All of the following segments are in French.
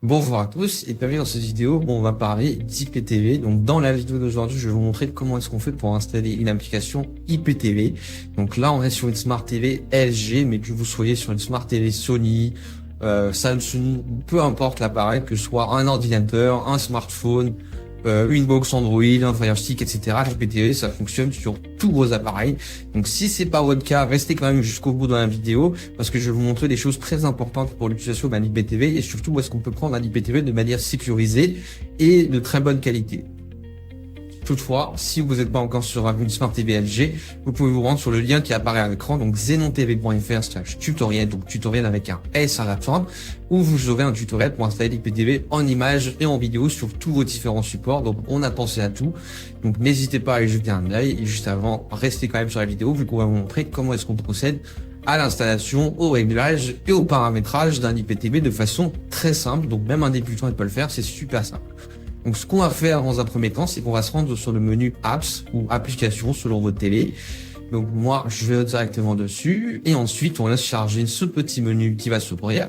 Bonjour à tous et bienvenue dans cette vidéo où on va parler d'IPTV. Donc dans la vidéo d'aujourd'hui, je vais vous montrer comment est-ce qu'on fait pour installer une application IPTV. Donc là, on est sur une Smart TV LG, mais que vous soyez sur une Smart TV Sony, Samsung, peu importe l'appareil, que ce soit un ordinateur, un smartphone, une box Android, un Fire Stick, etc. l'IPTV, ça fonctionne sur tous vos appareils. Donc si c'est pas votre cas, restez quand même jusqu'au bout dans la vidéo parce que je vais vous montrer des choses très importantes pour l'utilisation d'un IPTV et surtout où est-ce qu'on peut prendre un IPTV de manière sécurisée et de très bonne qualité. Toutefois, si vous n'êtes pas encore sur une Smart TV LG, vous pouvez vous rendre sur le lien qui apparaît à l'écran, donc zenontv.fr/tutoriel, donc tutoriel avec un S à la fin, où vous aurez un tutoriel pour installer l'IPTV en images et en vidéo sur tous vos différents supports. Donc on a pensé à tout. Donc n'hésitez pas à aller jeter un œil. Et juste avant, restez quand même sur la vidéo, vu qu'on va vous montrer comment est-ce qu'on procède à l'installation, au réglage et au paramétrage d'un IPTV de façon très simple. Donc même un débutant peut le faire, c'est super simple. Donc ce qu'on va faire dans un premier temps, c'est qu'on va se rendre sur le menu Apps ou Applications selon votre télé. Donc moi, je vais directement dessus et ensuite on laisse charger ce petit menu qui va s'ouvrir.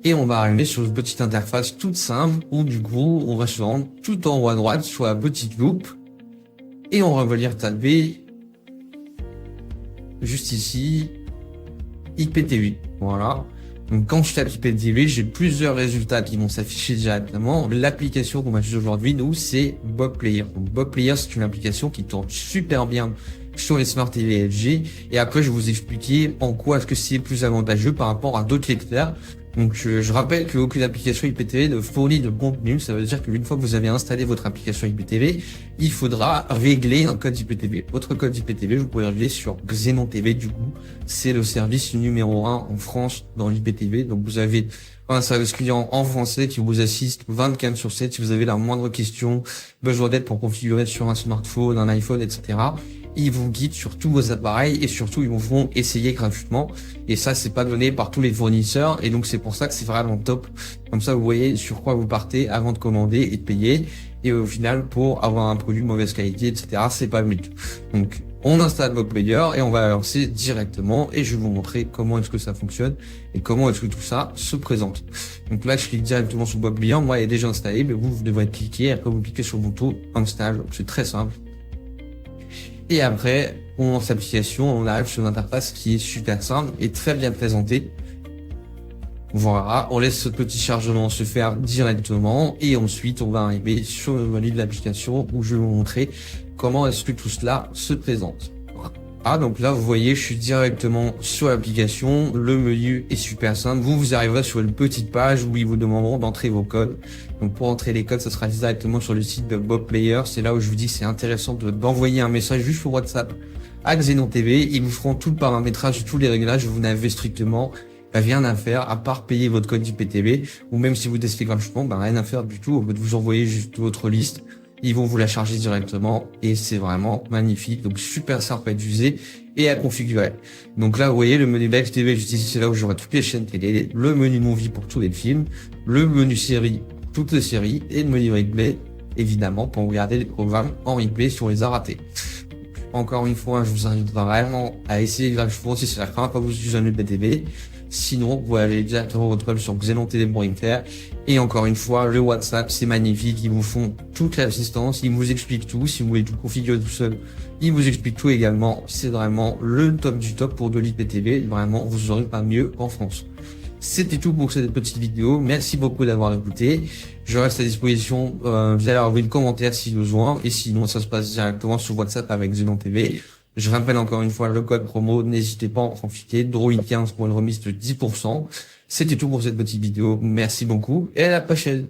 Et on va arriver sur une petite interface toute simple où du coup on va se rendre tout en haut à droite sur la petite loupe et on va venir taper juste ici IPTV. Voilà. Donc quand je tape IPTV, j'ai plusieurs résultats qui vont s'afficher directement. L'application qu'on va utiliser aujourd'hui, nous, c'est Bob Player. Donc Bob Player, c'est une application qui tourne super bien sur les Smart TV LG. Et après, je vais vous expliquer en quoi est-ce que c'est plus avantageux par rapport à d'autres lecteurs. Donc je rappelle qu'aucune application IPTV ne fournit de contenu. Ça veut dire qu'une fois que vous avez installé votre application IPTV, il faudra régler un code IPTV. Votre code IPTV, vous pouvez régler sur Xenon TV. Du coup, c'est le service numéro 1 en France dans l'IPTV. Donc vous avez un service client en français qui vous assiste 24/7 si vous avez la moindre question, besoin d'aide pour configurer sur un smartphone, un iPhone, etc. Ils vous guident sur tous vos appareils et surtout ils vous feront essayer gratuitement. Et ça, c'est pas donné par tous les fournisseurs et donc c'est pour ça que c'est vraiment top. Comme ça, vous voyez sur quoi vous partez avant de commander et de payer. Et au final, pour avoir un produit de mauvaise qualité, etc., c'est pas le but. Donc, on installe Bob Player et on va lancer directement et je vais vous montrer comment est-ce que ça fonctionne et comment est-ce que tout ça se présente. Donc là, je clique directement sur Bob Player. Moi, il est déjà installé, mais vous devrez cliquer. Après, vous cliquez sur le bouton Install. Donc, c'est très simple. Et après, on lance l'application, on arrive sur une interface qui est super simple et très bien présentée. Voilà, on laisse ce petit chargement se faire directement et ensuite on va arriver sur le menu de l'application où je vais vous montrer comment est-ce que tout cela se présente. Ah, donc là, vous voyez, je suis directement sur l'application. Le menu est super simple. Vous arriverez sur une petite page où ils vous demanderont d'entrer vos codes. Donc, pour entrer les codes, ça sera directement sur le site de Bob Player. C'est là où je vous dis que c'est intéressant d'envoyer un message juste sur WhatsApp à Xenon TV. Ils vous feront tout le paramétrage, tous les réglages. Vous n'avez strictement rien à faire à part payer votre code IPTV ou même si vous testez gratuitement, rien à faire du tout. Au lieu de vous envoyer juste votre liste, ils vont vous la charger directement et c'est vraiment magnifique. Donc super simple à utiliser et à configurer. Donc là, vous voyez le menu Live TV, j'utilise, c'est là où j'aurai toutes les chaînes télé, le menu Movie pour tous les films, le menu série pour toutes les séries et le menu replay, évidemment, pour regarder les programmes en replay si on les a ratés. Encore une fois, je vous invite vraiment à essayer gratuitement si c'est la première fois que vous utilisez un IPTV. Sinon, vous allez directement retrouver sur xenontv.fr. Et encore une fois, le WhatsApp, c'est magnifique. Ils vous font toute l'assistance. Ils vous expliquent tout. Si vous voulez tout configurer tout seul, ils vous expliquent tout également. C'est vraiment le top du top pour de l'IPTV. Vraiment, vous aurez pas mieux en France. C'était tout pour cette petite vidéo. Merci beaucoup d'avoir écouté. Je reste à disposition. Vous allez avoir une commentaire si besoin. Et sinon, ça se passe directement sur WhatsApp avec Xenon TV. Je rappelle encore une fois le code promo. N'hésitez pas à en profiter. Droid15 pour une remise de 10%. C'était tout pour cette petite vidéo. Merci beaucoup et à la prochaine.